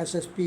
SSP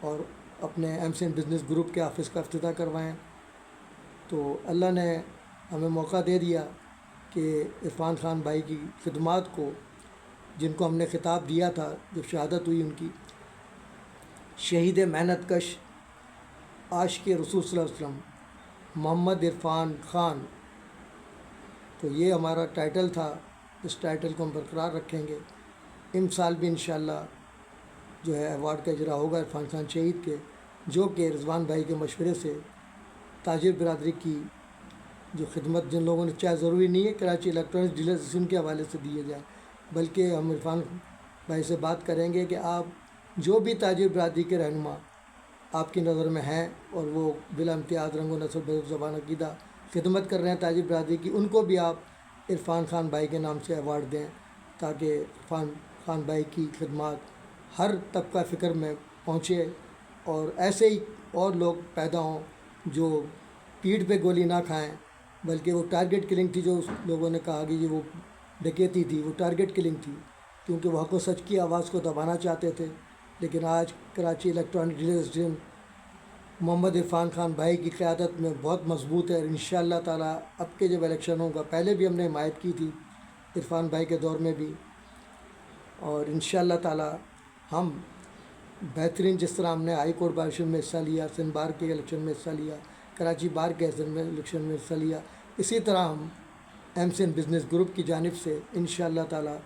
اور اپنے MCN business group کے آفس کا افتتاح کروائیں۔ تو اللہ نے ہمیں موقع دے دیا کہ عرفان خان بھائی کی خدمات کو، جن کو ہم نے خطاب دیا تھا جب شہادت ہوئی ان کی، شہید محنت کش عاشق رسول صلی اللہ علیہ وسلم محمد عرفان خان، تو یہ ہمارا ٹائٹل تھا۔ اس ٹائٹل کو ہم برقرار رکھیں گے۔ ان سال بھی انشاءاللہ جو ہے ایوارڈ کا اجرا ہوگا عرفان خان شہید کے، جو کہ رضوان بھائی کے مشورے سے تاجر برادری کی جو خدمت جن لوگوں نے، چاہے ضروری نہیں ہے کراچی الیکٹرانکس ڈیلرز کے حوالے سے دیے جائیں، بلکہ ہم عرفان بھائی سے بات کریں گے کہ آپ جو بھی تاجر برادری کے رہنما آپ کی نظر میں ہیں اور وہ بلا امتیاز رنگ و نسل بذب زبان عقیدہ خدمت کر رہے ہیں تاجر برادری کی، ان کو بھی آپ عرفان خان بھائی کے نام سے ایوارڈ دیں، تاکہ عرفان خان بھائی کی خدمات ہر طبقہ فکر میں پہنچے، اور ایسے ہی اور لوگ پیدا ہوں جو پیٹھ پہ گولی نہ کھائیں، بلکہ وہ ٹارگٹ کلنگ تھی جو اس لوگوں نے کہا کہ وہ ڈکیتی تھی، وہ ٹارگٹ کلنگ تھی، کیونکہ وہ حق و سچ کی آواز کو دبانا چاہتے تھے۔ لیکن آج کراچی الیکٹرانک ڈیلرز محمد عرفان خان بھائی کی قیادت میں بہت مضبوط ہے، اور انشاءاللہ تعالیٰ اب کے جب الیکشن ہوگا، پہلے بھی ہم نے حمایت کی تھی عرفان بھائی کے دور میں بھی، اور انشاءاللہ تعالیٰ ہم بہترین، جس طرح ہم نے ہائی کورٹ بار الیکشن میں حصہ لیا، سندھ بار کے الیکشن میں حصہ لیا، کراچی بار کے الیکشن میں حصہ لیا، اسی طرح ہم MCN بزنس گروپ کی جانب سے انشاءاللہ تعالیٰ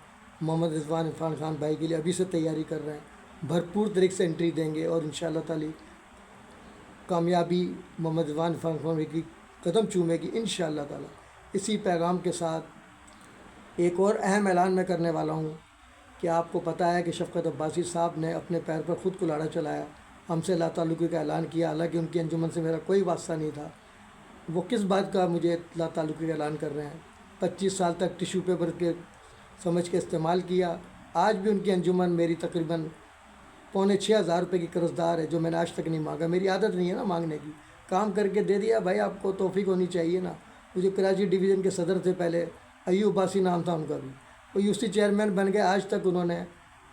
محمد عرفان خان بھائی کے لیے ابھی سے تیاری کر رہے ہیں، بھرپور طریقے سے انٹری دیں گے، اور انشاءاللہ تعالیٰ کامیابی محمد عرفان خان بھائی کی قدم چومے گی انشاءاللہ تعالیٰ۔ اسی پیغام کے ساتھ ایک اور اہم اعلان میں کرنے والا ہوں کہ آپ کو پتہ ہے کہ شفقت عباسی صاحب نے اپنے پیر پر خود کلاڑا چلایا، ہم سے لا تعلقی کا اعلان کیا، حالانکہ ان کی انجمن سے میرا کوئی واسطہ نہیں تھا۔ وہ کس بات کا مجھے لا تعلقی کا اعلان کر رہے ہیں؟ 25 سال تک ٹیشو پیپر کے سمجھ کے استعمال کیا۔ آج بھی ان کی انجمن میری تقریباً 5,500 روپے کی قرض دار ہے، جو میں نے آج تک نہیں مانگا۔ میری عادت نہیں ہے نا مانگنے کی، کام کر کے دے دیا بھائی، آپ کو توفیق ہونی چاہیے نا۔ مجھے کراچی ڈویژن کے صدر تھے پہلے، ایوب عباسی نام تھا ان کا بھی، وہ UC چیئرمین بن گئے، آج تک انہوں نے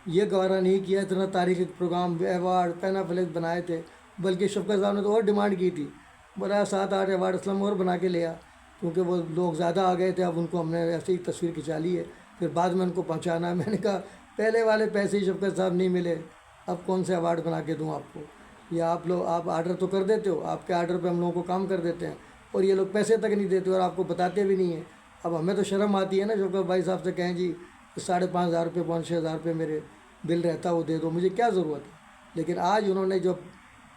یہ گوارا نہیں کیا اتنا تاریخی پروگرام، ایوارڈ، پینا فلیکس بنائے تھے، بلکہ شفقت صاحب نے تو اور ڈیمانڈ کی تھی، بولا 7-8 ایوارڈ اسلم اور بنا کے لیا، کیونکہ وہ لوگ زیادہ آ گئے تھے، اب ان کو ہم نے ایسے ہی تصویر کھنچا لی ہے، پھر بعد میں ان کو پہنچانا ہے۔ میں نے کہا پہلے والے پیسے ہی شفقت صاحب نہیں ملے، اب کون سے ایوارڈ بنا کے دوں آپ کو؟ یا آپ آرڈر تو کر دیتے ہو، آپ کے آرڈر پہ ہم لوگوں کو کام کر دیتے ہیں، اور یہ لوگ پیسے تک نہیں دیتے اور آپ کو بتاتے بھی نہیں ہیں۔ اب ہمیں تو شرم آتی ہے نا شفقت بھائی صاحب سے کہیں جی 5,500 روپے 6,000 روپے میرے بل رہتا وہ دے دو، مجھے کیا ضرورت ہے؟ لیکن آج انہوں نے جب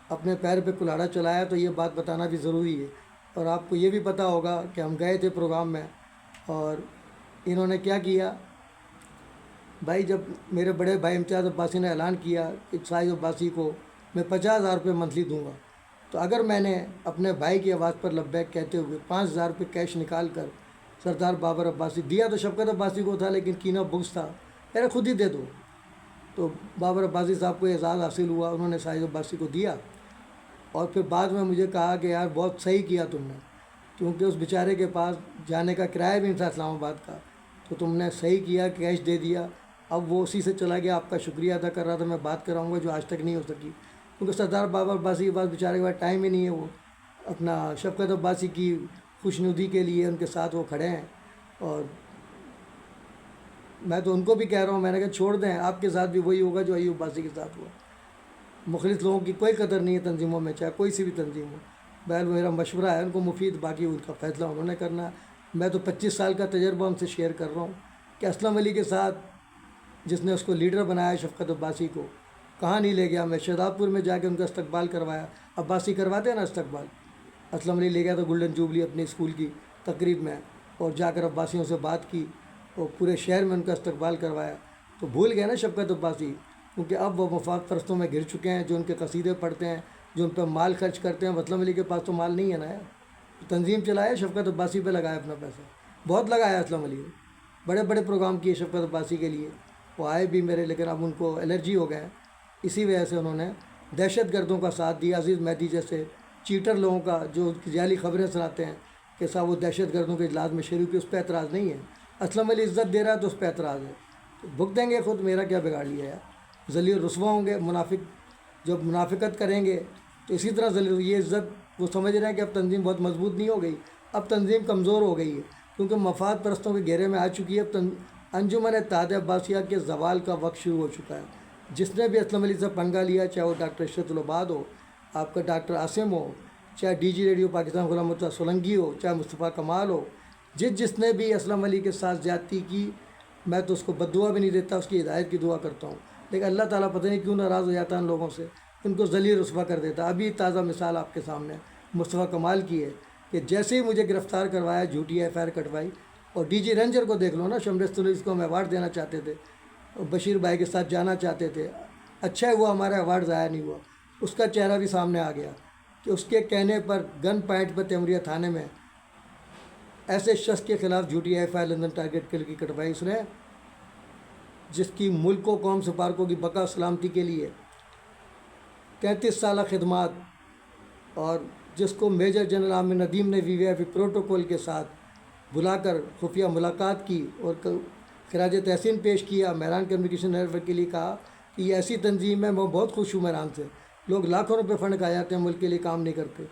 اپنے پیر پہ کلاڑا چلایا تو یہ بات بتانا بھی ضروری ہے۔ اور آپ کو یہ بھی پتہ ہوگا کہ ہم گئے تھے پروگرام میں، اور انہوں نے کیا کیا بھائی، جب میرے بڑے بھائی امتیاز عباسی نے اعلان کیا کہ ساجد عباسی کو میں 50,000 روپے منتھلی دوں گا، تو اگر میں نے اپنے بھائی کی آواز پر لبیک کہتے ہوئے 5,000 روپے کیش نکال کر سردار بابر عباسی دیا، تو شفقت عباسی کو تھا لیکن کینہ بغض تھا، میرے خود ہی دے دو، تو بابر عباسی صاحب کو اعزاز حاصل ہوا، انہوں نے ساجد عباسی کو دیا، اور پھر بعد میں مجھے کہا کہ یار بہت صحیح کیا تم نے، کیونکہ اس بیچارے کے پاس جانے کا کرایہ بھی نہیں تھا اسلام آباد کا، تو تم نے صحیح کیا، کیش دے دیا۔ اب وہ اسی سے چلا گیا، آپ کا شکریہ ادا کر رہا تھا، میں بات کراؤں گا جو آج تک نہیں ہو سکی، کیونکہ سردار بابر عباسی کے پاس بیچارے کے پاس ٹائم ہی نہیں ہے، وہ اپنا شفقت عباسی کی خوشنودی کے لیے ان کے ساتھ وہ کھڑے ہیں، اور میں تو ان کو بھی کہہ رہا ہوں، میں نے کہا چھوڑ دیں، آپ کے ساتھ بھی وہی ہوگا جو ایوب عباسی کے ساتھ ہوا۔ مخلص لوگوں کی کوئی قدر نہیں ہے تنظیموں میں، چاہے کوئی سی بھی تنظیم ہو۔ بہرحال میرا مشورہ ہے ان کو مفید، باقی ان کا فیصلہ انہوں نے کرنا ہے۔ میں تو 25 سال کا تجربہ ان سے شیئر کر رہا ہوں کہ اسلم علی کے ساتھ جس نے اس کو لیڈر بنایا شفقت عباسی کو، کہاں نہیں لے گیا، میں شہزاد پور میں جا کے ان کا استقبال کروایا، عباسی کرواتے ہیں نا استقبال، اسلم علی لے گیا تو گولڈن جوبلی اپنی اسکول کی تقریب میں، اور جا کر عباسیوں سے بات کی، اور پورے شہر میں ان کا استقبال کروایا۔ تو بھول گئے نا شفقت عباسی، کیونکہ اب وہ مفاد پرستوں میں گر چکے ہیں، جو ان کے قصیدے پڑھتے ہیں، جو ان پہ مال خرچ کرتے ہیں۔ اسلم علی کے پاس تو مال نہیں ہے نا یار، تنظیم چلایا، شفقت عباسی پہ لگایا اپنا پیسہ، بہت لگایا اسلم علی نے، بڑے بڑے پروگرام کیے شفقت عباسی کے لیے، وہ آئے بھی میرے، لیکن اب ان کو الرجی ہو گئے ہیں، اسی وجہ سے انہوں نے دہشت گردوں کا ساتھ دیا، عزیز مہدی جیسے چیٹر لوگوں کا، جو ذیلی خبریں سناتے ہیں کہ صاحب وہ دہشت گردوں کے اجلاس میں شریک کی، اس پہ اعتراض نہیں ہے، اسلم علی عزت دے رہا ہے تو اس پہ اعتراض ہے، تو بھگ دیں گے خود، میرا کیا بگاڑ لیا یار، ذلیل رسوا ہوں گے، منافق جب منافقت کریں گے تو اسی طرح ذلیل یہ عزت وہ سمجھ رہے ہیں کہ اب تنظیم بہت مضبوط نہیں ہو گئی، اب تنظیم کمزور ہو گئی ہے کیونکہ مفاد پرستوں کے گھیرے میں آ چکی ہے۔ اب انجمن اتحاد عباسیہ کے زوال کا وقت شروع ہو چکا ہے۔ جس نے بھی اسلم علی سے پنگا لیا، چاہے وہ ڈاکٹر اشرت العباد ہو، آپ کا ڈاکٹر عاصم ہو، چاہے D G radio Pakistan Ghulam Murtaza Solangi ہو، چاہے مصطفیٰ کمال ہو، جس نے بھی اسلم علی کے ساتھ زیادتی کی، میں تو اس کو بد دعا بھی نہیں دیتا، اس کی ہدایت کی دعا کرتا ہوں، لیکن اللہ تعالیٰ پتہ نہیں کیوں ناراض ہو جاتا ہے ان لوگوں سے، ان کو ذلیل رسوا کر دیتا۔ ابھی تازہ مثال آپ کے سامنے مصطفیٰ کمال کی ہے کہ جیسے ہی مجھے گرفتار کروایا، جھوٹی ایف آئی آر کٹوائی، اور ڈی جی رینجر کو دیکھ لو نا، شمریز اس کو ہم ایوارڈ دینا چاہتے تھے، بشیر بھائی کے ساتھ جانا چاہتے تھے، اچھا ہوا ہمارا ایوارڈ ضائع نہیں ہوا، اس کا چہرہ بھی سامنے آ گیا کہ اس کے کہنے پر گن پوائنٹ پر تیموریہ تھانے میں ایسے شخص کے خلاف جھوٹی F I R London target کل کی کٹوائی اس نے، جس کی ملک و قوم سفارکوں کی بقا سلامتی کے لیے 33 سالہ خدمات، اور جس کو میجر جنرل عامر ندیم نے وی وی آئی پی پروٹوکول کے ساتھ بلا کر خفیہ ملاقات کی اور خراج تحسین پیش کیا، مہران کمیونیکیشن نیٹورک کے لیے کہا کہ یہ ایسی تنظیم ہے، میں بہت خوش ہوں مہران سے، لوگ لاکھوں روپے فنڈ کھا جاتے ہیں، ملک کے لیے کام نہیں کرتے،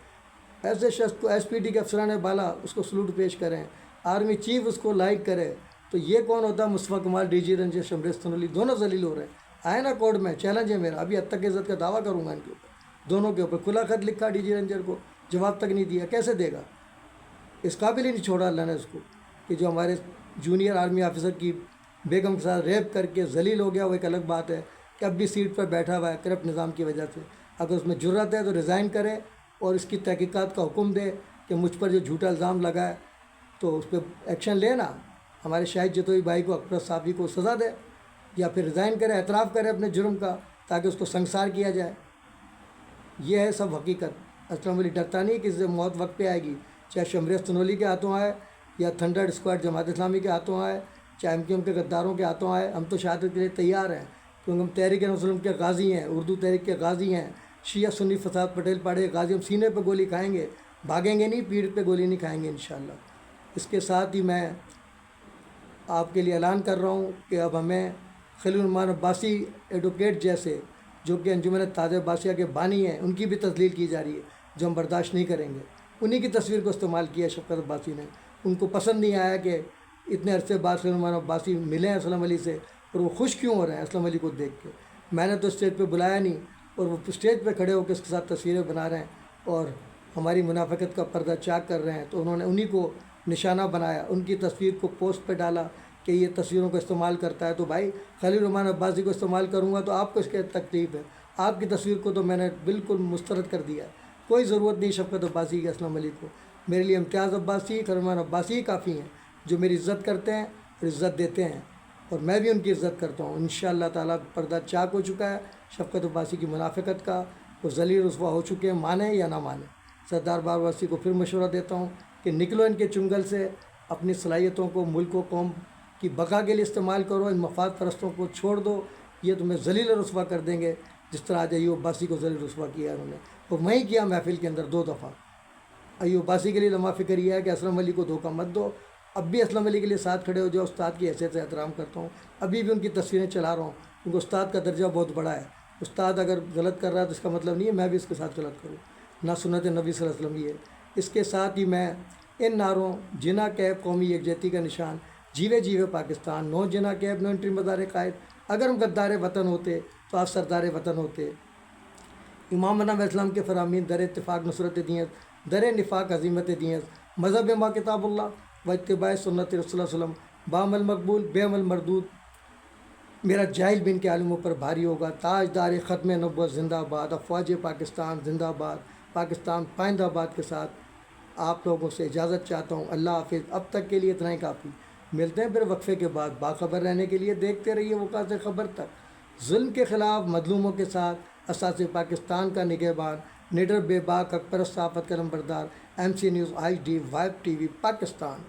ایسے شخص کو ایس پی ڈی کے افسران بالا اس کو سلوٹ پیش کریں، آرمی چیف اس کو لائک کرے، تو یہ کون ہوتا ہے؟ مصطفیٰ کمال، ڈی جی رینجر شمریز تنولی دونوں ذلیل ہو رہے ہیں۔ آئے نا کورٹ میں، چیلنج ہے میرا، ابھی حد تک عزت کا دعویٰ کروں گا ان کے اوپر، دونوں کے اوپر کھلا خط لکھا ڈی جی رینجر کو، جواب تک نہیں دیا، کیسے دے گا؟ اس قابل ہی نہیں چھوڑا اللہ نے اس کو، کہ جو ہمارے جونیئر آرمی آفیسر کی بیگم کے ساتھ ریپ کر کے ذلیل ہو گیا، وہ ایک الگ بات ہے کہ اب بھی سیٹ پر بیٹھا ہوا ہے کرپٹ نظام کی وجہ سے، اگر اس میں جرات ہے تو ریزائن کرے اور اس کی تحقیقات کا حکم دے کہ مجھ پر جو جھوٹا الزام لگا ہے تو اس پہ ایکشن لینا، ہمارے شاہد جتوئی بھائی کو، اکبر صافی کو سزا دے، یا پھر ریزائن کرے، اعتراف کرے اپنے جرم کا، تاکہ اس کو سنگسار کیا جائے۔ یہ ہے سب حقیقت۔ اسلم علی ڈرتا نہیں کہ اس سے موت وقت پہ آئے گی، چاہے شمریز تنولی کے ہاتھوں آئے یا تھنڈر اسکواڈ جماعت اسلامی کے ہاتھوں آئے، چاہے ایم کیو ایم کے غداروں کے ہاتھوں آئے، ہم تو شہادت کے لیے تیار ہیں، کیونکہ ہم تحریک مسلم کے غازی ہیں، اردو تحریک کے غازی ہیں، شیعہ سنی فساد پٹیل پاڑے کے غازی، ہم سینے پہ گولی کھائیں گے، بھاگیں گے نہیں، پیٹھ پہ گولی نہیں کھائیں گے انشاءاللہ۔ اس کے ساتھ ہی میں آپ کے لیے اعلان کر رہا ہوں کہ اب ہمیں خلیل الرحمن عباسی ایڈوکیٹ جیسے، جو کہ انجمن اتحاد عباسیہ کے بانی ہیں، ان کی بھی تذلیل کی جا رہی ہے، جو ہم برداشت نہیں کریں گے۔ انہی کی تصویر کو استعمال کیا شفقت عباسی نے، ان کو پسند نہیں آیا کہ اتنے عرصے بعد خلیل الرحمن عباسی ملے ہیں اسلم علی سے، اور وہ خوش کیوں ہو رہے ہیں اسلم علی کو دیکھ کے۔ میں نے تو اسٹیج پہ بلایا نہیں، اور وہ اسٹیج پہ کھڑے ہو کے اس کے ساتھ تصویریں بنا رہے ہیں اور ہماری منافقت کا پردہ چاک کر رہے ہیں، تو انہوں نے انہی کو نشانہ بنایا، ان کی تصویر کو پوسٹ پہ ڈالا کہ یہ تصویروں کو استعمال کرتا ہے۔ تو بھائی خلیل الرحمن عباسی کو استعمال کروں گا تو آپ کو اس کے تکلیف ہے، آپ کی تصویر کو تو میں نے بالکل مسترد کر دیا ہے، کوئی ضرورت نہیں شفقت عباسی کی اسلم علی کو۔ میرے لیے امتیاز عباسی، خلیل الرحمن عباسی ہی کافی ہیں، جو میری عزت کرتے ہیں اور عزت دیتے ہیں، اور میں بھی ان کی عزت کرتا ہوں۔ انشاءاللہ تعالیٰ پردہ چاک ہو چکا ہے شفقت عباسی کی منافقت کا، وہ ذلیل رسوا ہو چکے ہیں، مانیں یا نہ مانیں۔ سردار بارواسی کو پھر مشورہ دیتا ہوں کہ نکلو ان کے چنگل سے، اپنی صلاحیتوں کو ملک و قوم کی بقا کے لیے استعمال کرو، ان مفاد پرستوں کو چھوڑ دو، یہ تمہیں ذلیل رسوا کر دیں گے، جس طرح آج ایوب عباسی کو ذلیل رسوا کیا ہے انہوں نے، اور وہیں کیا محفل کے اندر 2 دفعہ۔ ایوب عباسی کے لیے لمحہ فکر یہ ہے کہ اسلم علی کو دھوکہ مت دو، اب بھی اسلم علی کے لیے ساتھ کھڑے ہو جاؤ، استاد کی حیثیت سے احترام کرتا ہوں، ابھی بھی ان کی تصویریں چلا رہا ہوں، کیونکہ استاد کا درجہ بہت بڑا ہے، استاد اگر غلط کر رہا ہے تو اس کا مطلب نہیں ہے میں بھی اس کے ساتھ غلط کروں، نہ سنت نبی صلی اللہ علیہ وسلم یہ ہے۔ اس کے ساتھ ہی میں ان نعروں جنا کیب قومی یکجہتی کا نشان، جیوے جیوے پاکستان، نو جنا کیب نو انٹری مدار قائد، اگر ہم غدار وطن ہوتے تو آپ سردار وطن ہوتے۔ امام بنا اسلام کے فرامین در اتفاق نصرت دیت، در نفاق عظیمت دیت، مذہب ما کتاب اللہ و اتباع سنت رسول اللہ علیہ وسلم، بعمل مقبول بے عمل مردود، میرا جاہل بھی ان کے عالموں پر بھاری ہوگا۔ تاجدار ختم نبوت زندہ باد، افواج پاکستان زندہ باد، پاکستان پائندہ باد کے ساتھ آپ لوگوں سے اجازت چاہتا ہوں۔ اللہ حافظ، اب تک کے لیے اتنا ہی کافی، ملتے ہیں پھر وقفے کے بعد۔ باخبر رہنے کے لیے دیکھتے رہیے وقت خبر تک، ظلم کے خلاف مظلوموں کے ساتھ اساس پاکستان کا نگہبان، نڈر بے باک حق پرست صحافت کا نمبردار، MC news HD vibe TV Pakistan.